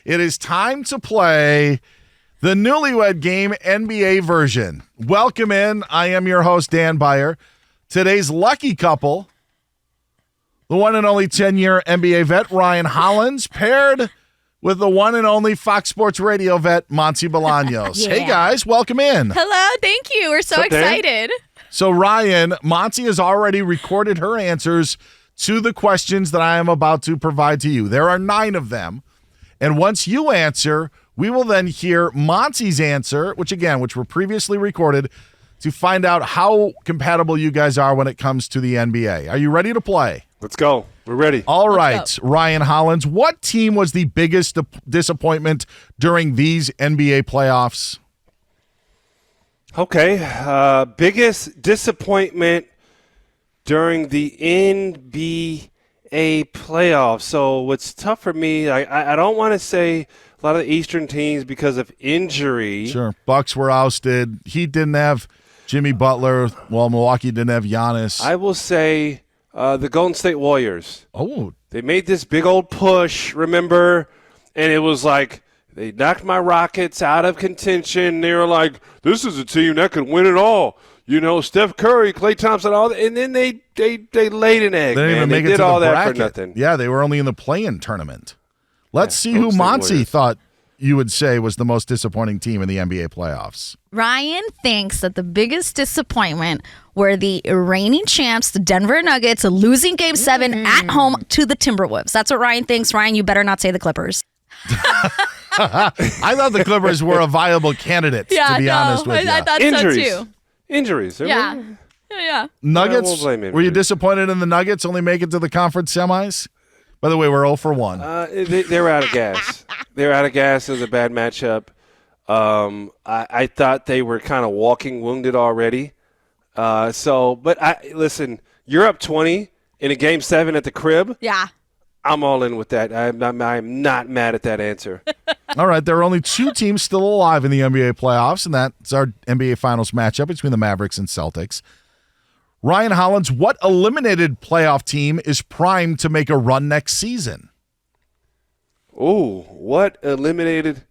It is time to play the Newlywed Game NBA version. Welcome in. I am your host, Dan Beyer. Today's lucky couple, the one and only 10-year NBA vet, Ryan Hollins, paired with the one and only Fox Sports Radio vet, Monse Bolaños. Yeah. Hey, guys. Welcome in. Hello. Thank you. We're so excited. So, Ryan, Monse has already recorded her answers to the questions that I am about to provide to you. There are 9 of them. And once you answer, we will then hear Monse's answer, which were previously recorded, to find out how compatible you guys are when it comes to the NBA. Are you ready to play? Let's go. We're ready. All right, Ryan Hollins, what team was the biggest disappointment during these NBA playoffs? Okay. Biggest disappointment during the NBA playoffs. So what's tough for me, I don't want to say a lot of the Eastern teams because of injury. Sure. Bucks were ousted. Heat didn't have Jimmy Butler. Well, Milwaukee didn't have Giannis. I will say the Golden State Warriors. Oh. They made this big old push, remember? And it was like they knocked my Rockets out of contention. They were like, this is a team that could win it all. You know, Steph Curry, Klay Thompson, all that. And then they laid an egg, They didn't even make They it did to all the that bracket. for nothing. Yeah, they were only in the play-in tournament. Let's see who Golden State Monse Warriors. thought you would say was the most disappointing team in the NBA playoffs. Ryan thinks that the biggest disappointment were the reigning champs, the Denver Nuggets, losing Game 7 at home to the Timberwolves. That's what Ryan thinks. Ryan, you better not say the Clippers. I thought the Clippers were a viable candidate, to be honest with you. I thought Injuries. so too. Injuries. Yeah. Nuggets, I won't blame him. were you disappointed in the Nuggets only make it to the conference semis? By the way, we're 0 for 1. They were out of gas. They were out of gas. It was a bad matchup. I thought they were kind of walking wounded already. Listen, you're up 20 in a Game 7 at the crib. Yeah. I'm all in with that. I'm not mad at that answer. All right, there are only 2 teams still alive in the NBA playoffs, and that's our NBA Finals matchup between the Mavericks and Celtics. Ryan Hollins, what eliminated playoff team is primed to make a run next season? Ooh, what eliminated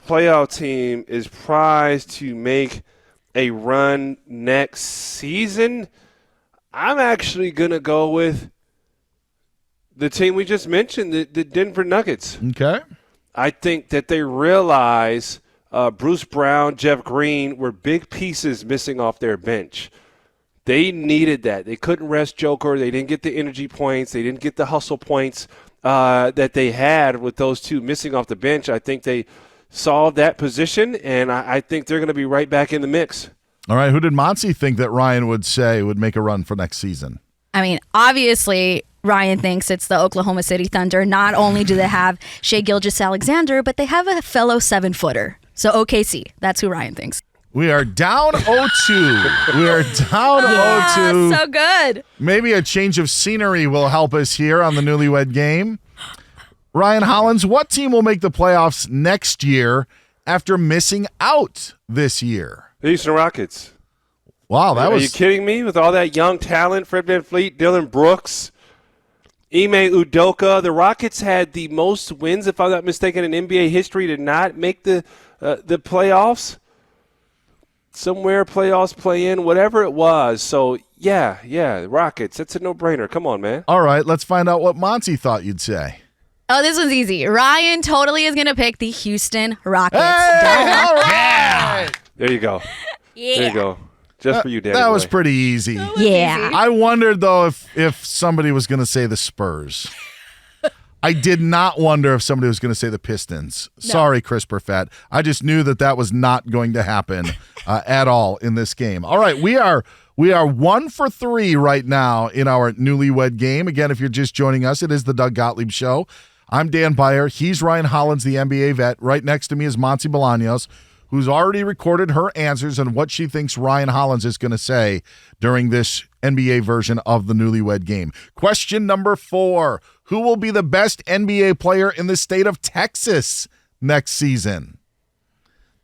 playoff team is prized to make a run next season? I'm actually going to go with the team we just mentioned, the Denver Nuggets. Okay. I think that they realize Bruce Brown, Jeff Green were big pieces missing off their bench. They needed that. They couldn't rest Joker. They didn't get the energy points. They didn't get the hustle points that they had with those 2 missing off the bench. I think they solved that position, and I think they're going to be right back in the mix. All right, who did Monse think that Ryan would say would make a run for next season? I mean, obviously, Ryan thinks it's the Oklahoma City Thunder. Not only do they have Shai Gilgeous-Alexander, but they have a fellow 7-footer. So OKC, that's who Ryan thinks. We are down 0-2. We are down 0-2. So good. Maybe a change of scenery will help us here on the Newlywed Game. Ryan Hollins, what team will make the playoffs next year after missing out this year? The Houston Rockets. Wow, that was... Are you kidding me? With all that young talent, Fred VanVleet, Dylan Brooks, Ime Udoka, the Rockets had the most wins, if I'm not mistaken, in NBA history to not make the playoffs. Somewhere playoffs, play-in, whatever it was. So, yeah, Rockets. That's a no-brainer. Come on, man. All right, let's find out what Monse thought you'd say. Oh, this one's easy. Ryan totally is going to pick the Houston Rockets. Hey, all right. There you go. Yeah. There you go. Just for you, Danny. That was boy. pretty easy. Yeah. I wondered, though, if somebody was going to say the Spurs. I did not wonder if somebody was going to say the Pistons. No. Sorry, Chris Perfett. I just knew that was not going to happen at all in this game. All right, we are 1 for 3 right now in our Newlywed Game. Again, if you're just joining us, it is the Doug Gottlieb Show. I'm Dan Beyer. He's Ryan Hollins, the NBA vet. Right next to me is Monse Bolaños, who's already recorded her answers on what she thinks Ryan Hollins is going to say during this NBA version of the Newlywed Game. Question number 4. Who will be the best NBA player in the state of Texas next season?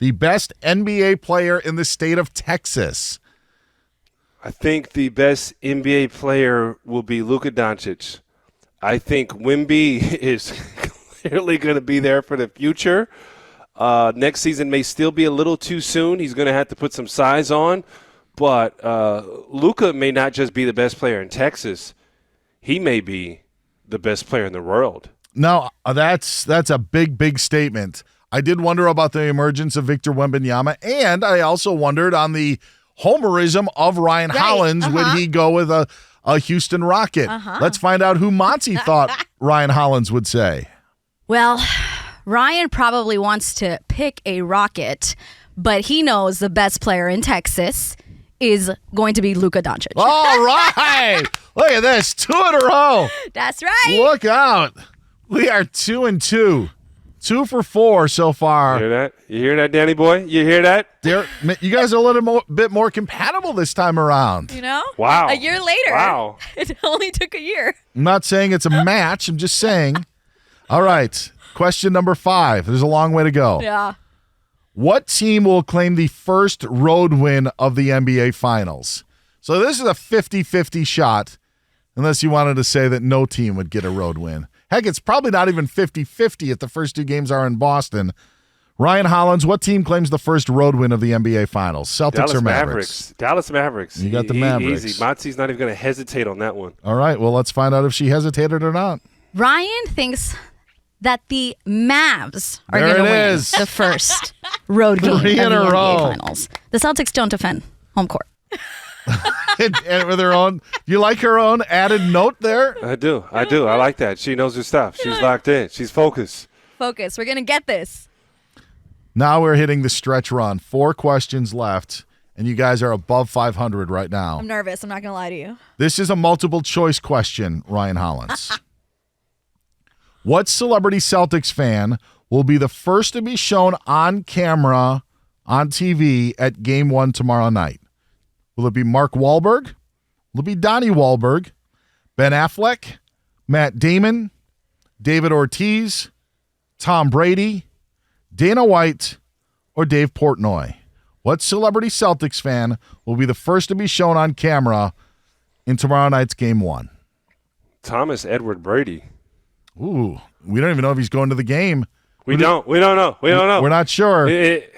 The best NBA player in the state of Texas. I think the best NBA player will be Luka Doncic. I think Wemby is necessarily going to be there for the future. Next season may still be a little too soon. He's going to have to put some size on. But Luka may not just be the best player in Texas. He may be the best player in the world. No, that's a big, big statement. I did wonder about the emergence of Victor Wembanyama, and I also wondered on the homerism of Ryan Hollins. Would he go with a Houston Rocket? Let's find out who Monse thought Ryan Hollins would say. Well, Ryan probably wants to pick a Rocket, but he knows the best player in Texas is going to be Luka Doncic. All right. Look at this. 2 in a row. That's right. Look out. We are 2-2. 2 for 4 so far. You hear that? You hear that, Danny boy? You hear that? You guys are a little bit more compatible this time around. You know? Wow. A year later. Wow. It only took a year. I'm not saying it's a match. I'm just saying. All right. Question number 5. There's a long way to go. Yeah. What team will claim the first road win of the NBA Finals? So this is a 50-50 shot, unless you wanted to say that no team would get a road win. Heck, it's probably not even 50-50 if the first 2 games are in Boston. Ryan Hollins, what team claims the first road win of the NBA Finals? Celtics Dallas or Mavericks? Dallas Mavericks. You got the Mavericks. Easy. Monty's not even going to hesitate on that one. All right, well, let's find out if she hesitated or not. Ryan thinks that the Mavs are There going to it win is. the first road game 3 in of a the row. NBA Finals. The Celtics don't defend home court. and with her own, you like her own added note there? I do. I like that. She knows her stuff. She's locked in. She's focused. Focus. We're going to get this. Now we're hitting the stretch run. 4 questions left, and you guys are above 500 right now. I'm nervous. I'm not going to lie to you. This is a multiple choice question, Ryan Hollins. What celebrity Celtics fan will be the first to be shown on camera on TV at Game 1 tomorrow night? Will it be Mark Wahlberg? Will it be Donnie Wahlberg? Ben Affleck? Matt Damon? David Ortiz? Tom Brady? Dana White? Or Dave Portnoy? What celebrity Celtics fan will be the first to be shown on camera in tomorrow night's Game 1? Thomas Edward Brady. Ooh, we don't even know if he's going to the game. We don't know. We're not sure. It,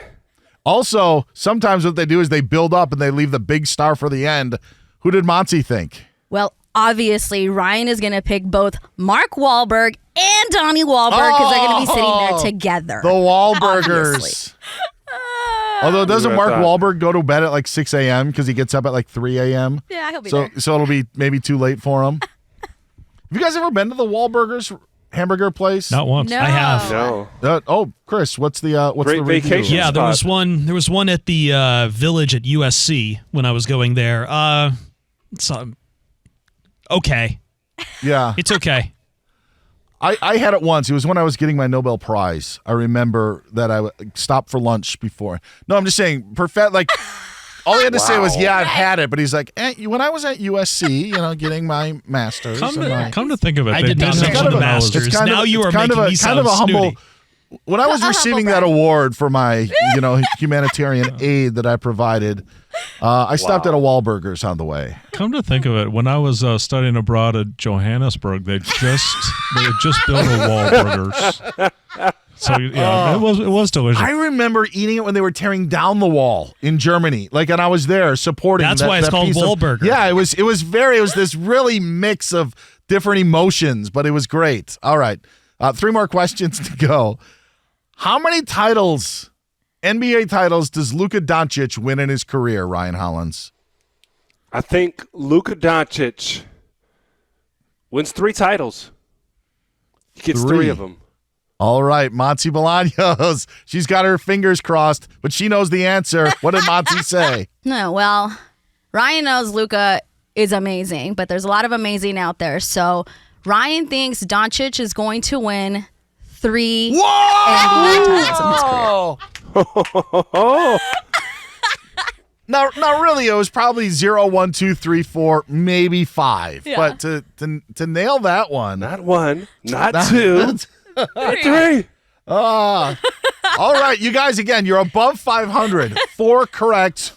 Also, sometimes what they do is they build up and they leave the big star for the end. Who did Monse think? Well, obviously, Ryan is going to pick both Mark Wahlberg and Donnie Wahlberg because they're going to be sitting there together. The Wahlburgers. Obviously. Although doesn't I Mark thought. Wahlberg go to bed at like 6 a.m. because he gets up at like 3 a.m.? Yeah, he'll be So there. so it'll be maybe too late for him. Have you guys ever been to the Wahlburgers hamburger place? Not once. No. I have. no. Chris, what's the Great review? vacation. Yeah, there was one. There was one at the Village at USC when I was going there. It's okay. Yeah. It's okay. I had it once. It was when I was getting my Nobel Prize. I remember that I stopped for lunch before. No, I'm just saying, like, all he had to say was, yeah, I've had it. But he's like, when I was at USC, getting my master's. Come to think of it, I they did not mention know the that. Masters. Now you are making me sound snooty. When I was receiving that award for my, humanitarian aid that I provided, I stopped at a Wahlburgers on the way. Come to think of it, when I was studying abroad at Johannesburg, they had just built a Wahlburgers. So yeah, it was delicious. I remember eating it when they were tearing down the wall in Germany. And I was there supporting. That's why it's called Wahlburger. Yeah, it was this really mix of different emotions, but it was great. All right, 3 more questions to go. How many titles, NBA titles, does Luka Doncic win in his career, Ryan Hollins? I think Luka Doncic wins 3 titles. He gets 3 of them. All right, Monse Bolaños. She's got her fingers crossed, but she knows the answer. What did Monse say? No, well, Ryan knows Luka is amazing, but there's a lot of amazing out there. So Ryan thinks Doncic is going to win 3 NBA titles in his career. Now, really, it was probably 0, 1, 2, 3, 4, maybe 5. Yeah. But to nail that one. Not 1, not 2, 3. All right, you guys, again, you're above 500. 4 correct,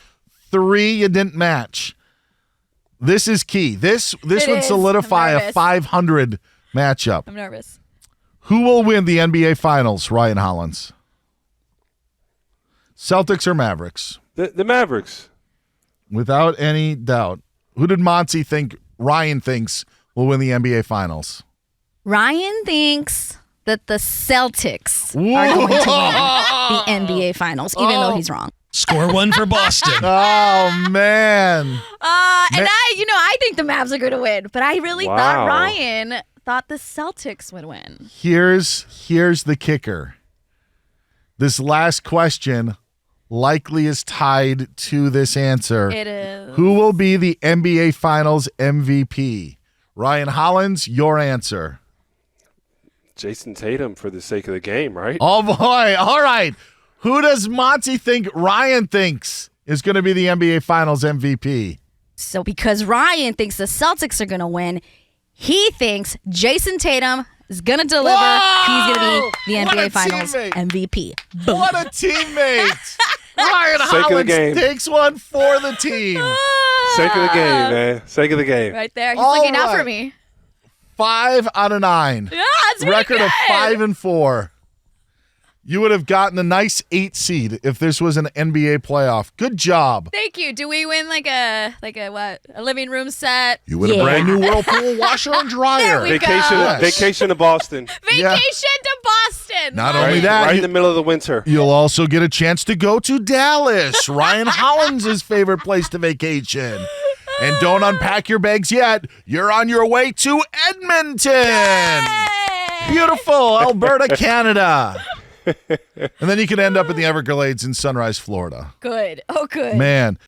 3 you didn't match. This is key. This would is. solidify I'm a nervous. 500 matchup. I'm nervous. Who will win the NBA Finals, Ryan Hollins? Celtics or Mavericks? The Mavericks. Without any doubt. Who did Monse think Ryan thinks will win the NBA Finals? Ryan thinks that the Celtics are going to win the NBA Finals, even though he's wrong. Score one for Boston. Oh, man. And I think the Mavs are going to win, but I really thought Ryan thought the Celtics would win. Here's the kicker. This last question likely is tied to this answer. It is. Who will be the NBA Finals MVP? Ryan Hollins, your answer. Jason Tatum for the sake of the game, right? Oh, boy. All right. Who does Monty think Ryan thinks is going to be the NBA Finals MVP? So because Ryan thinks the Celtics are going to win, he thinks Jason Tatum is going to deliver. Whoa! He's going to be the What a NBA Finals teammate. MVP. Boom. What a teammate. Ryan Sake of the Hollins game. takes one for the team. Sake of the game, man. Sake of the game. Right there. He's All looking out right. for me. 5 out of 9. Yeah, that's really Record good. of 5 and 4. You would have gotten a nice 8 seed if this was an NBA playoff. Good job. Thank you. Do we win like a living room set? You would a brand new Whirlpool washer and dryer. There we go. Yes. Vacation to Boston. Yeah. Vacation to Boston. Not Love only it. that, right in you- the middle of the winter. You'll also get a chance to go to Dallas, Ryan Hollins' favorite place to vacation. And don't unpack your bags yet. You're on your way to Edmonton. Beautiful Alberta, Canada. And then you can end up in the Everglades in Sunrise, Florida. Good. Oh, good. Man.